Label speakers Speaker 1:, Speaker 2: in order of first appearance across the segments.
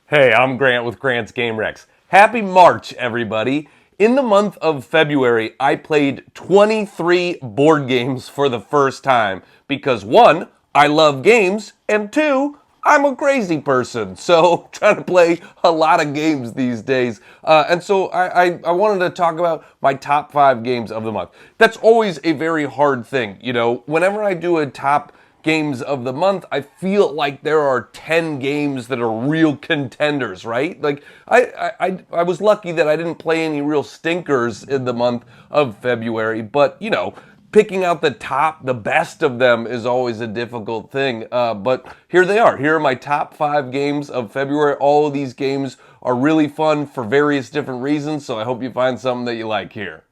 Speaker 1: Hey, I'm Grant with Grant's Game Rex. Happy March, everybody. In the month of February, I played 23 board games for the first time because one, I love games, and two, I'm a crazy person, so trying to play a lot of games these days. And so I wanted to talk about my top 5 games of the month. That's always a very hard thing, you know. Whenever I do a top games of the month, I feel like there are 10 games that are real contenders, right? Like, I was lucky that I didn't play any real stinkers in the month of February, but, you know, picking out the best of them is always a difficult thing. But here they are. Here are my top 5 games of February. All of these games are really fun for various different reasons, so I hope you find something that you like here.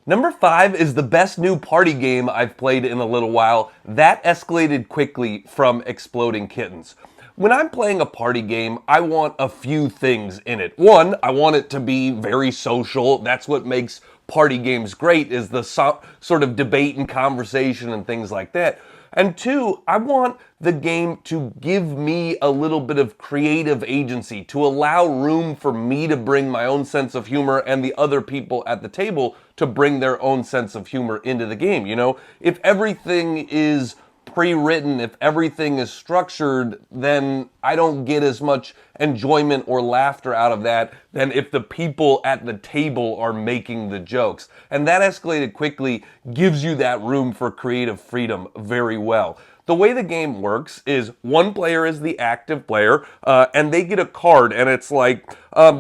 Speaker 1: Number 5 is the best new party game I've played in a little while. That Escalated Quickly from Exploding Kittens. When I'm playing a party game, I want a few things in it. One, I want it to be very social. That's what makes party games great, is the sort of debate and conversation and things like that. And two, I want the game to give me a little bit of creative agency, to allow room for me to bring my own sense of humor and the other people at the table to bring their own sense of humor into the game. You know, if everything is pre-written, if everything is structured, then I don't get as much enjoyment or laughter out of that than if the people at the table are making the jokes. And that Escalated Quickly gives you that room for creative freedom very well. The way the game works is one player is the active player, and they get a card, and it's like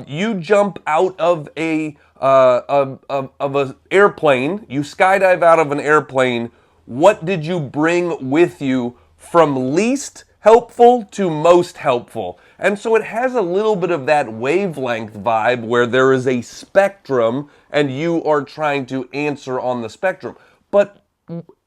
Speaker 1: you jump out of a airplane, you skydive out of an airplane. What did you bring with you from least helpful to most helpful? And so it has a little bit of that wavelength vibe where there is a spectrum and you are trying to answer on the spectrum. But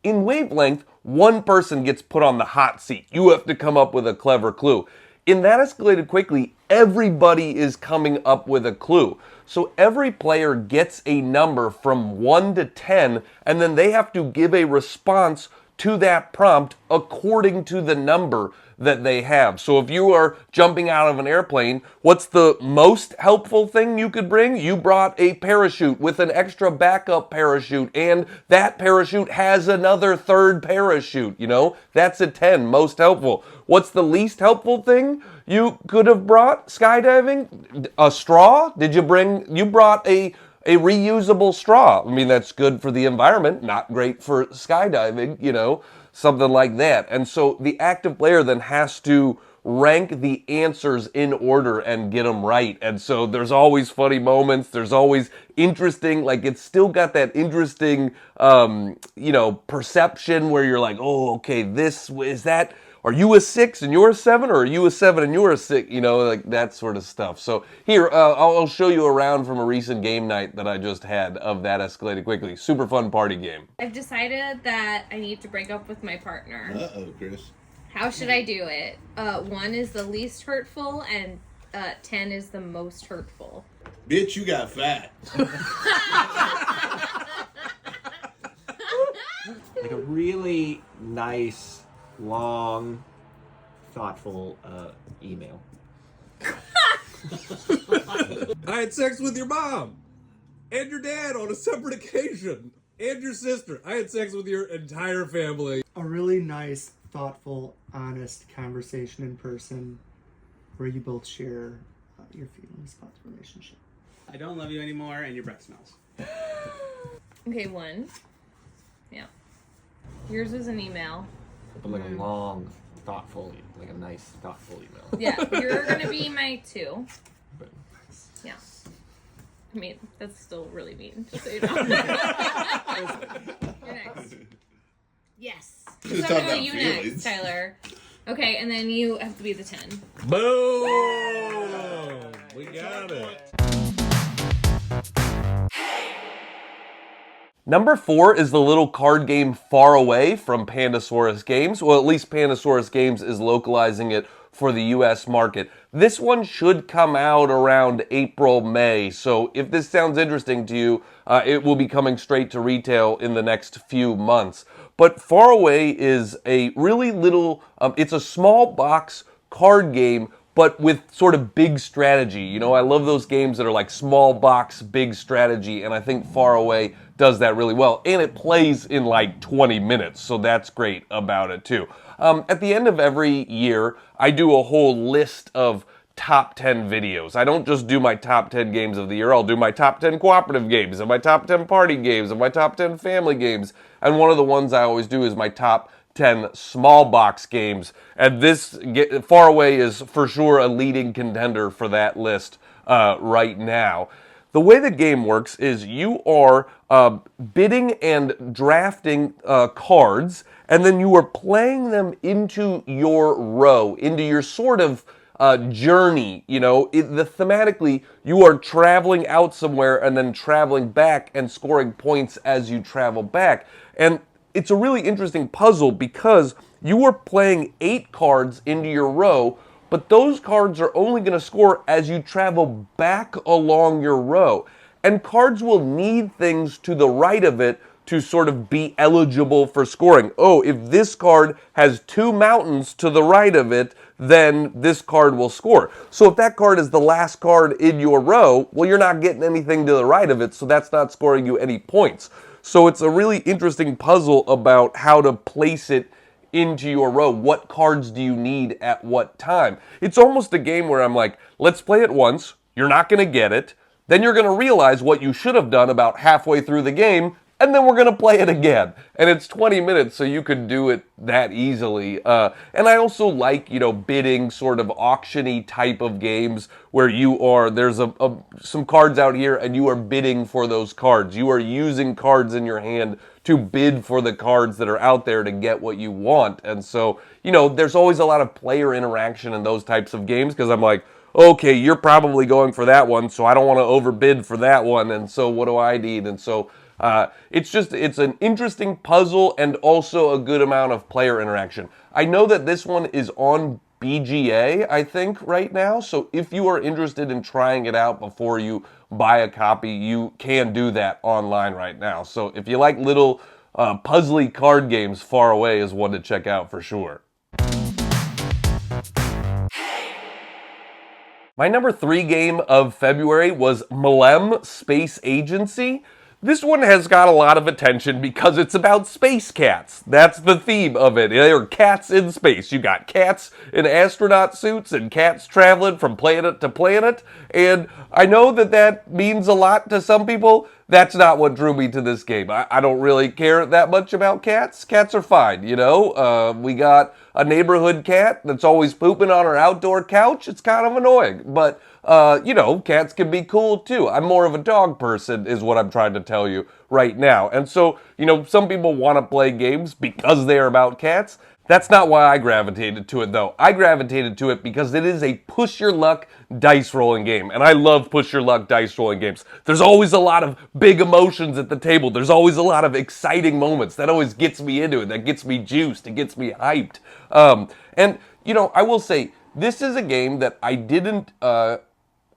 Speaker 1: in wavelength, one person gets put on the hot seat. You have to come up with a clever clue. In that Escalated Quickly, everybody is coming up with a clue. So every player gets a number from 1 to 10, and then they have to give a response to that prompt according to the number that they have. So if you are jumping out of an airplane, what's the most helpful thing you could bring? You brought a parachute with an extra backup parachute, and that parachute has another third parachute, you know? That's a 10, most helpful. What's the least helpful thing you could have brought skydiving? A straw? You brought a reusable straw. I mean, that's good for the environment, not great for skydiving, you know, something like that. And so the active player then has to rank the answers in order and get them right. And so there's always funny moments. There's always interesting, like it's still got that interesting, perception where you're like, oh, okay, are you a 6 and you're a 7, or are you a 7 and you're a 6? You know, like that sort of stuff. So here, I'll show you a round from a recent game night that I just had of that Escalated Quickly. Super fun party game.
Speaker 2: I've decided that I need to break up with my partner.
Speaker 3: Uh-oh, Chris.
Speaker 2: How should I do it? 1 is the least hurtful, and 10 is the most hurtful.
Speaker 3: Bitch, you got fat.
Speaker 4: Like a really nice, long, thoughtful email.
Speaker 5: I had sex with your mom and your dad on a separate occasion, and your sister. I had sex with your entire family.
Speaker 6: A really nice, thoughtful, honest conversation in person where you both share your feelings about the relationship.
Speaker 7: I don't love you anymore and your breath smells.
Speaker 2: Okay, 1. Yeah. Yours was an email.
Speaker 4: But like a long, thoughtful, like a nice, thoughtful email.
Speaker 2: Yeah, you're gonna be my 2.
Speaker 4: But,
Speaker 2: Yeah. I mean, that's still really mean, just so you know. You're next. Yes.
Speaker 3: Just
Speaker 2: So
Speaker 3: talk
Speaker 2: I'm gonna
Speaker 3: about
Speaker 2: you
Speaker 3: feelings.
Speaker 2: next, Tyler. Okay, and then you have to be the 10.
Speaker 5: Boom! We got it.
Speaker 1: Number 4 is the little card game Faraway from Pandasaurus Games. Well, at least Pandasaurus Games is localizing it for the US market. This one should come out around April, May. So if this sounds interesting to you, it will be coming straight to retail in the next few months. But Faraway is a really little, it's a small box card game, but with sort of big strategy. You know, I love those games that are like small box, big strategy, and I think Faraway does that really well. And it plays in like 20 minutes, so that's great about it too. At the end of every year, I do a whole list of top 10 videos. I don't just do my top 10 games of the year. I'll do my top 10 cooperative games and my top 10 party games and my top 10 family games. And one of the ones I always do is my top 10 small box games. And this Faraway is for sure a leading contender for that list right now. The way the game works is you are bidding and drafting cards, and then you are playing them into your row, into your sort of journey. You know, thematically, you are traveling out somewhere and then traveling back and scoring points as you travel back. And it's a really interesting puzzle because you are playing 8 cards into your row, but those cards are only going to score as you travel back along your row. And cards will need things to the right of it to sort of be eligible for scoring. Oh, if this card has 2 mountains to the right of it, then this card will score. So if that card is the last card in your row, well, you're not getting anything to the right of it, so that's not scoring you any points. So it's a really interesting puzzle about how to place it into your row. What cards do you need at what time? It's almost a game where I'm like, let's play it once, you're not going to get it, then you're going to realize what you should have done about halfway through the game, and then we're going to play it again. And it's 20 minutes, so you could do it that easily. And I also like, you know, bidding, sort of auction-y type of games where there's some cards out here and you are bidding for those cards. You are using cards in your hand to bid for the cards that are out there to get what you want. And so, you know, there's always a lot of player interaction in those types of games because I'm like, okay, you're probably going for that one, so I don't want to overbid for that one, and so what do I need? And so it's an interesting puzzle and also a good amount of player interaction. I know that this one is on BGA, I think, right now, so if you are interested in trying it out before you buy a copy, you can do that online right now. So if you like little puzzly card games, Faraway is one to check out for sure. My number 3 game of February was MLEM Space Agency. This one has got a lot of attention because it's about space cats. That's the theme of it. There are cats in space. You got cats in astronaut suits and cats traveling from planet to planet. And I know that means a lot to some people. That's not what drew me to this game. I don't really care that much about cats. Cats are fine, you know. We got a neighborhood cat that's always pooping on our outdoor couch. It's kind of annoying, but you know, cats can be cool too. I'm more of a dog person is what I'm trying to tell you right now. And so, you know, some people want to play games because they are about cats. That's not why I gravitated to it though. I gravitated to it because it is a push your luck dice rolling game. And I love push your luck dice rolling games. There's always a lot of big emotions at the table. There's always a lot of exciting moments. That always gets me into it. That gets me juiced. It gets me hyped. And, you know, I will say, this is a game that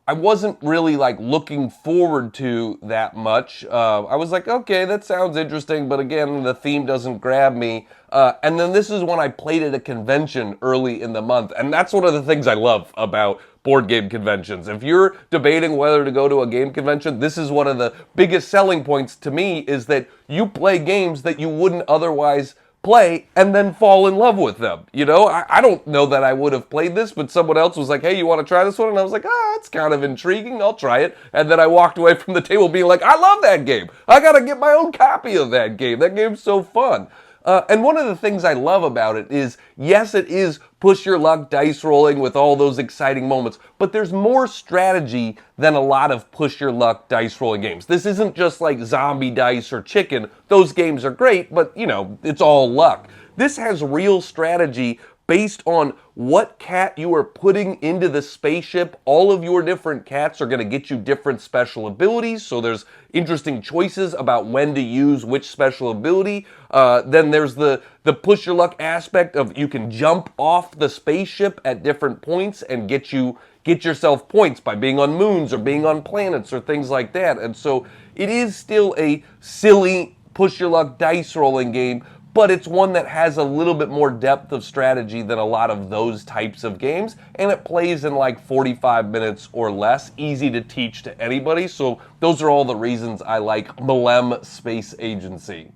Speaker 1: I wasn't really like looking forward to that much. I was like, okay, that sounds interesting, but again, the theme doesn't grab me. And then this is when I played at a convention early in the month, and that's one of the things I love about board game conventions. If you're debating whether to go to a game convention, this is one of the biggest selling points to me is that you play games that you wouldn't otherwise play and then fall in love with them. You know, I don't know that I would have played this, but someone else was like, hey, you want to try this one? And I was like, it's kind of intriguing. I'll try it. And then I walked away from the table being like, I love that game. I got to get my own copy of that game. That game's so fun. And one of the things I love about it is, yes, it is push your luck dice rolling with all those exciting moments, but there's more strategy than a lot of push your luck dice rolling games. This isn't just like zombie dice or chicken. Those games are great, but you know, it's all luck. This has real strategy based on what cat you are putting into the spaceship. All of your different cats are going to get you different special abilities, so there's interesting choices about when to use which special ability. Then there's the push your luck aspect of you can jump off the spaceship at different points and get yourself points by being on moons or being on planets or things like that. And so it is still a silly push your luck dice rolling game, but it's one that has a little bit more depth of strategy than a lot of those types of games, and it plays in like 45 minutes or less, easy to teach to anybody. So those are all the reasons I like MLEM Space Agency.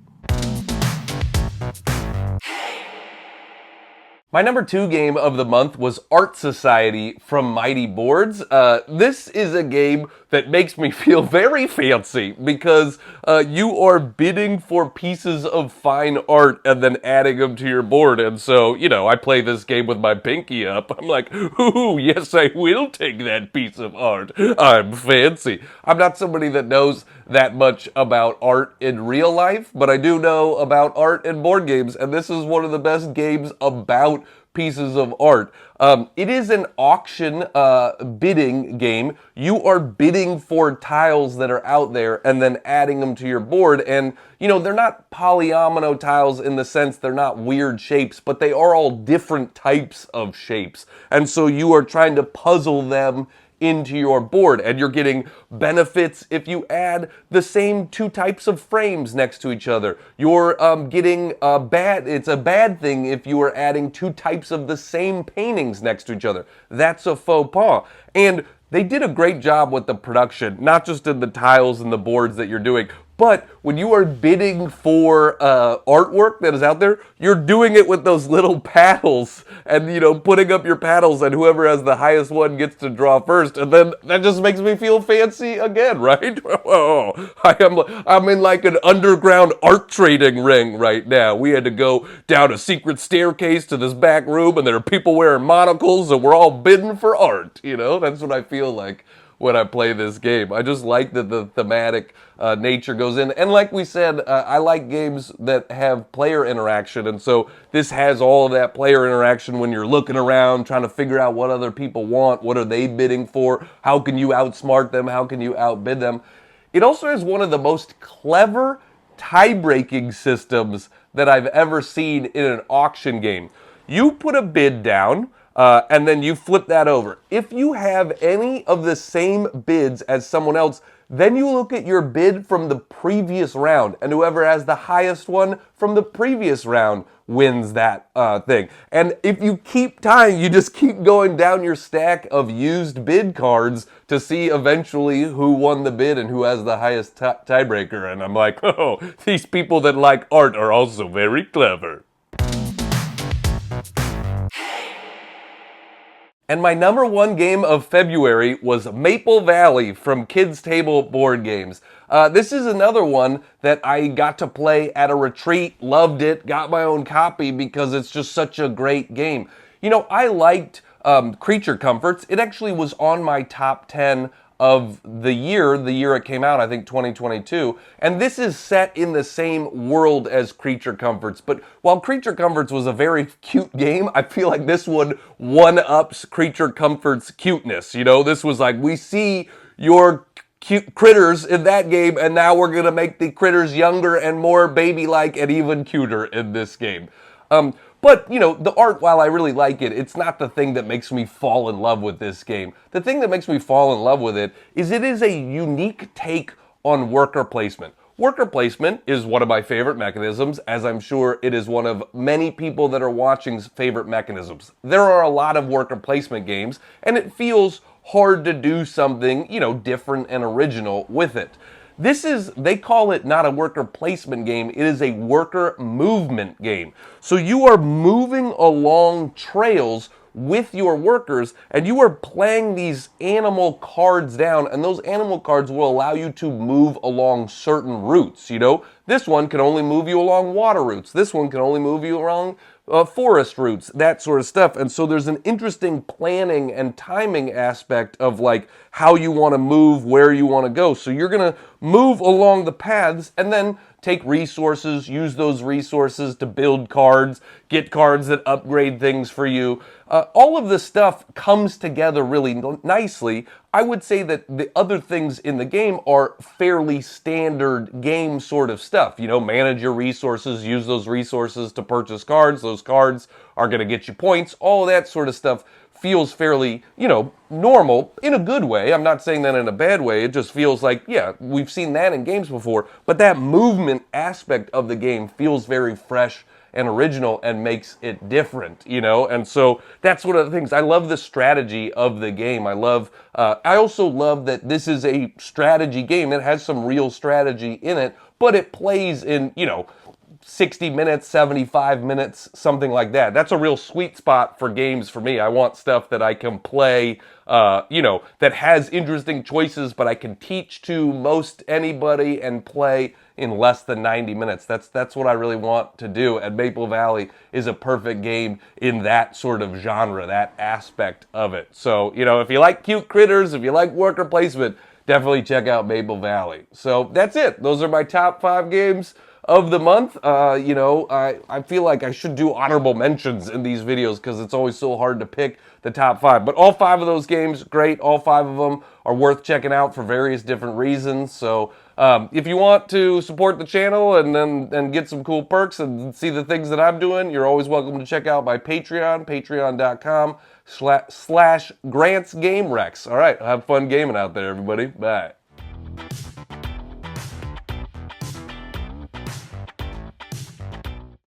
Speaker 1: My number 2 game of the month was Art Society from Mighty Boards. This is a game that makes me feel very fancy because you are bidding for pieces of fine art and then adding them to your board. And so, you know, I play this game with my pinky up. I'm like, ooh, yes, I will take that piece of art. I'm fancy. I'm not somebody that knows that much about art in real life, but I do know about art in board games, and this is one of the best games about pieces of art. It is an auction bidding game. You are bidding for tiles that are out there and then adding them to your board, and you know, they're not polyomino tiles in the sense they're not weird shapes, but they are all different types of shapes, and so you are trying to puzzle them into your board, and you're getting benefits if you add the same 2 types of frames next to each other. You're getting it's a bad thing if you are adding 2 types of the same paintings next to each other. That's a faux pas. And they did a great job with the production, not just in the tiles and the boards that you're doing, but when you are bidding for artwork that is out there, you're doing it with those little paddles and, you know, putting up your paddles, and whoever has the highest one gets to draw first. And then that just makes me feel fancy again, right? Oh, I'm in like an underground art trading ring right now. We had to go down a secret staircase to this back room, and there are people wearing monocles, and we're all bidding for art. You know, that's what I feel like when I play this game. I just like that the thematic nature goes in. And like we said, I like games that have player interaction. And so this has all of that player interaction when you're looking around, trying to figure out what other people want, what are they bidding for, how can you outsmart them, how can you outbid them. It also has one of the most clever tie-breaking systems that I've ever seen in an auction game. You put a bid down, and then you flip that over. If you have any of the same bids as someone else, then you look at your bid from the previous round, and whoever has the highest one from the previous round wins that thing. And if you keep tying, you just keep going down your stack of used bid cards to see eventually who won the bid and who has the highest tiebreaker. And I'm like, oh, these people that like art are also very clever. And my number 1 game of February was Maple Valley from Kids Table Board Games. This is another one that I got to play at a retreat, loved it, got my own copy because it's just such a great game. You know, I liked Creature Comforts. It actually was on my top 10 of the year it came out, I think 2022, and this is set in the same world as Creature Comforts. But while Creature Comforts was a very cute game, I feel like this one-ups Creature Comforts cuteness. You know, this was like, we see your cute critters in that game, and now we're gonna make the critters younger and more baby-like and even cuter in this game. But, you know, the art, while I really like it, it's not the thing that makes me fall in love with this game. The thing that makes me fall in love with it is a unique take on worker placement. Worker placement is one of my favorite mechanisms, as I'm sure it is one of many people that are watching's favorite mechanisms. There are a lot of worker placement games, and it feels hard to do something, you know, different and original with it. They call it not a worker placement game, it is a worker movement game. So you are moving along trails with your workers, and you are playing these animal cards down, and those animal cards will allow you to move along certain routes, you know? This one can only move you along water routes. This one can only move you along forest routes, that sort of stuff. And so there's an interesting planning and timing aspect of like how you want to move, where you want to go. So you're going to move along the paths and then take resources, use those resources to build cards, get cards that upgrade things for you. All of this stuff comes together really nicely. I would say that the other things in the game are fairly standard game sort of stuff. You know, manage your resources, use those resources to purchase cards. Those cards are going to get you points, all of that sort of stuff. feels fairly, normal in a good way. I'm not saying that in a bad way. It just feels like, yeah, we've seen that in games before, but that movement aspect of the game feels very fresh and original and makes it different, And so that's one of the things. I love the strategy of the game. I also love that this is a strategy game. It has some real strategy in it, but it plays in, 60 minutes, 75 minutes, something like that. That's a real sweet spot for games for me. I want stuff that I can play, that has interesting choices, but I can teach to most anybody and play in less than 90 minutes. That's what I really want to do. And Maple Valley is a perfect game in that sort of genre, that aspect of it. So, if you like cute critters, if you like worker placement, definitely check out Maple Valley. So that's it. Those are my top 5 games of the month. I feel like I should do honorable mentions in these videos because it's always so hard to pick the top 5. But all 5 of those games, great. All 5 of them are worth checking out for various different reasons. So if you want to support the channel and get some cool perks and see the things that I'm doing, you're always welcome to check out my Patreon, patreon.com/GrantsGameRex. All right, have fun gaming out there, everybody. Bye.